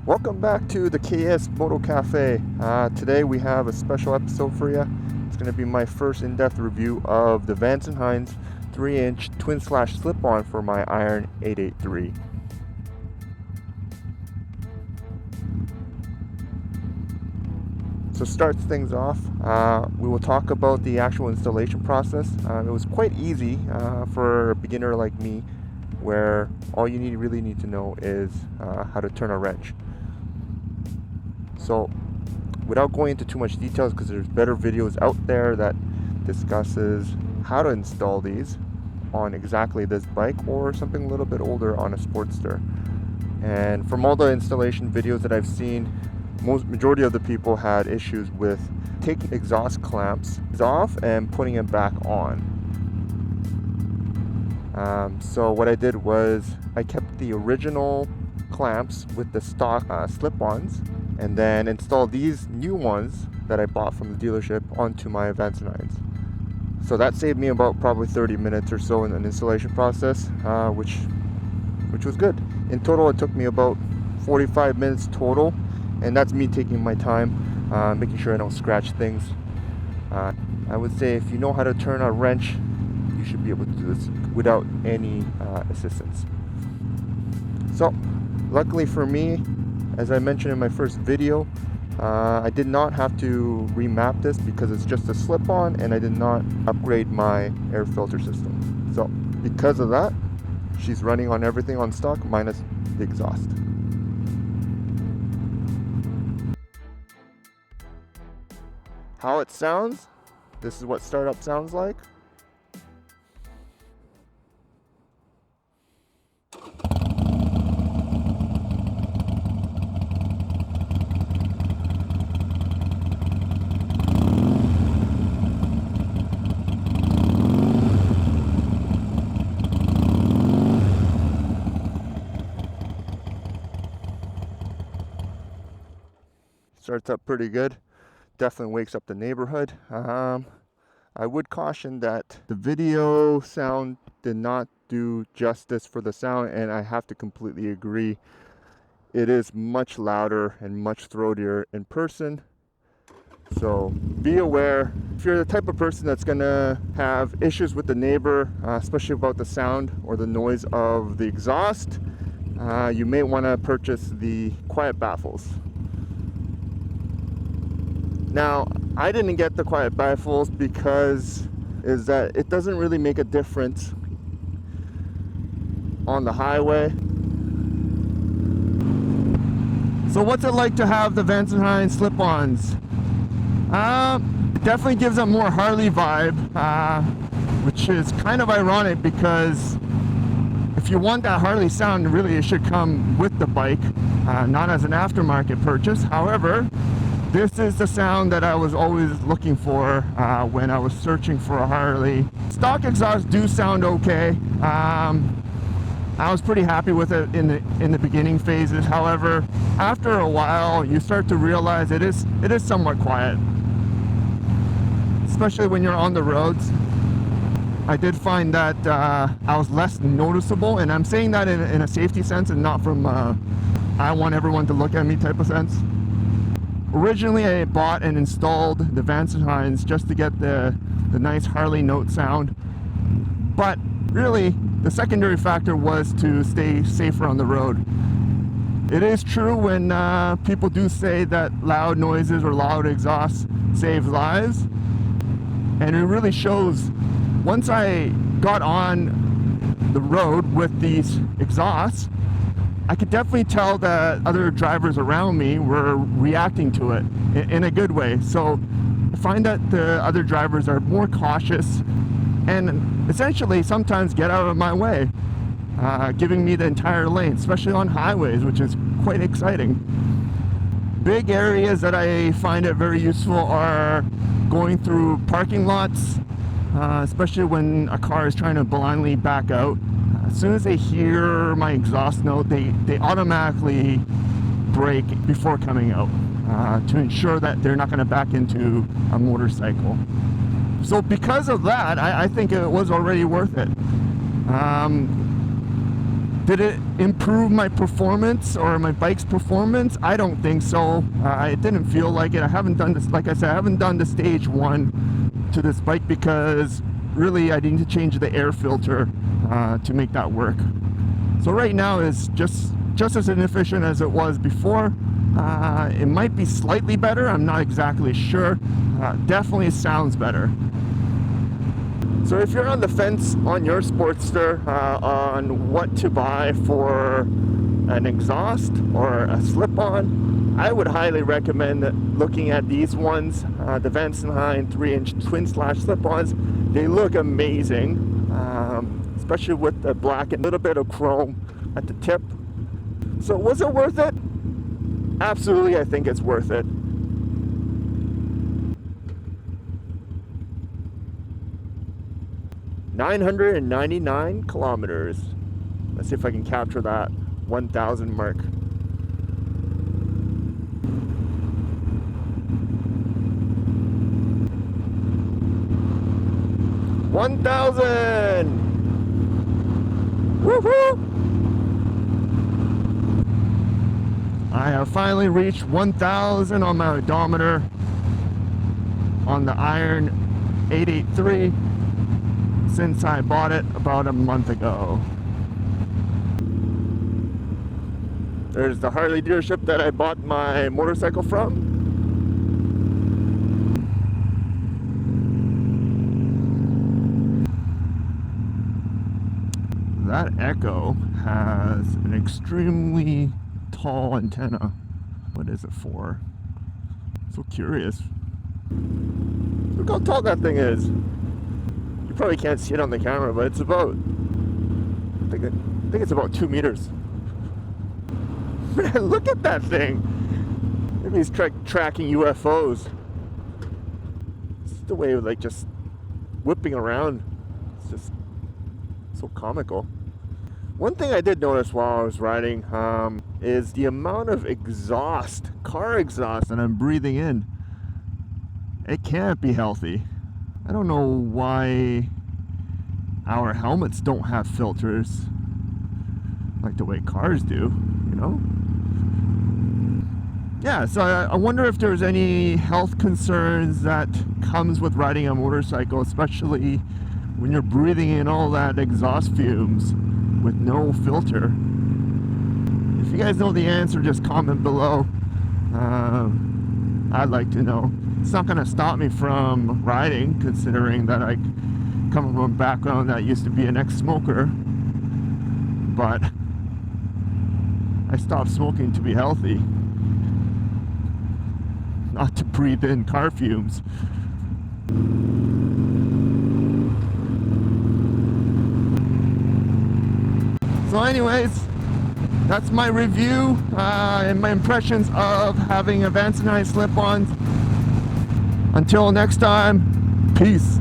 Welcome back to the KS Moto Cafe. Today we have a special episode for you. It's going to be my first in-depth review of the Vance and Hines 3-inch Twin Slash Slip-on for my Iron 883. So starts things off, we will talk about the actual installation process. It was quite easy for a beginner like me, where all you really need to know is how to turn a wrench. So without going into too much details, because there's better videos out there that discusses how to install these on exactly this bike or something a little bit older on a Sportster. And from all the installation videos that I've seen, majority of the people had issues with taking exhaust clamps off and putting them back on. So what I did was I kept the original clamps with the stock slip-ons, and then installed these new ones that I bought from the dealership onto my Vance and Hines. So that saved me about probably 30 minutes or so in an installation process, which was good. In total, it took me about 45 minutes total, and that's me taking my time, making sure I don't scratch things. I would say if you know how to turn a wrench, you should be able to do this without any assistance. So luckily for me, as I mentioned in my first video, I did not have to remap this because it's just a slip-on, and I did not upgrade my air filter system. So because of that, she's running on everything on stock minus the exhaust. How it sounds, this is what startup sounds like. Starts up pretty good. Definitely wakes up the neighborhood. I would caution that the video sound did not do justice for the sound, and I have to completely agree. It is much louder and much throatier in person. So be aware. If you're the type of person that's gonna have issues with the neighbor, especially about the sound or the noise of the exhaust, you may want to purchase the quiet baffles. Now, I didn't get the quiet baffles because it doesn't really make a difference on the highway. So what's it like to have the Vance and Hines slip-ons? It definitely gives a more Harley vibe, which is kind of ironic because if you want that Harley sound, really it should come with the bike, not as an aftermarket purchase. However, this is the sound that I was always looking for when I was searching for a Harley. Stock exhausts do sound okay. I was pretty happy with it in the beginning phases. However, after a while, you start to realize it is somewhat quiet, especially when you're on the roads. I did find that I was less noticeable, and I'm saying that in a safety sense and not from I want everyone to look at me type of sense. Originally, I bought and installed the Vance and Hines just to get the nice Harley note sound, but really the secondary factor was to stay safer on the road. It is true when people do say that loud noises or loud exhausts save lives, and it really shows. Once I got on the road with these exhausts, I could definitely tell that other drivers around me were reacting to it in a good way. So I find that the other drivers are more cautious and essentially sometimes get out of my way, giving me the entire lane, especially on highways, which is quite exciting. Big areas that I find it very useful are going through parking lots, especially when a car is trying to blindly back out. As soon as they hear my exhaust note, they automatically brake before coming out to ensure that they're not going to back into a motorcycle. So because of that, I think it was already worth it. Did it improve my performance or my bike's performance? I don't think so. It didn't feel like it. I haven't done this, like I said, I haven't done the stage 1 to this bike because really I need to change the air filter to make that work. So right now is just as inefficient as it was before. It might be slightly better, I'm not exactly sure. Definitely sounds better. So if you're on the fence on your Sportster on what to buy for an exhaust or a slip-on, I would highly recommend looking at these ones, the Vance and Hines 3-inch Twin Slash Slip-ons. They look amazing, especially with the black and a little bit of chrome at the tip. So was it worth it? Absolutely, I think it's worth it. $999 kilometers. Let's see if I can capture that 1,000 mark. $1,000! Woohoo! I have finally reached 1,000 on my odometer on the Iron 883 since I bought it about a month ago. There's the Harley dealership that I bought my motorcycle from. That Echo has an extremely tall antenna. What is it for? So curious. Look how tall that thing is. You probably can't see it on the camera, but it's about, I think it's about 2 meters. Man, look at that thing. Maybe he's tracking UFOs. It's the way of like just whipping around. It's just so comical. One thing I did notice while I was riding is the amount of exhaust, car exhaust, that I'm breathing in. It can't be healthy. I don't know why our helmets don't have filters like the way cars do, you know? Yeah, so I wonder if there's any health concerns that comes with riding a motorcycle, especially when you're breathing in all that exhaust fumes with no filter. If you guys know the answer, just comment below. I'd like to know. It's not going to stop me from riding, considering that I come from a background that used to be an ex-smoker. But I stopped smoking to be healthy, not to breathe in car fumes. So anyways, that's my review and my impressions of having a Vance and Hines slip-ons. Until next time, peace.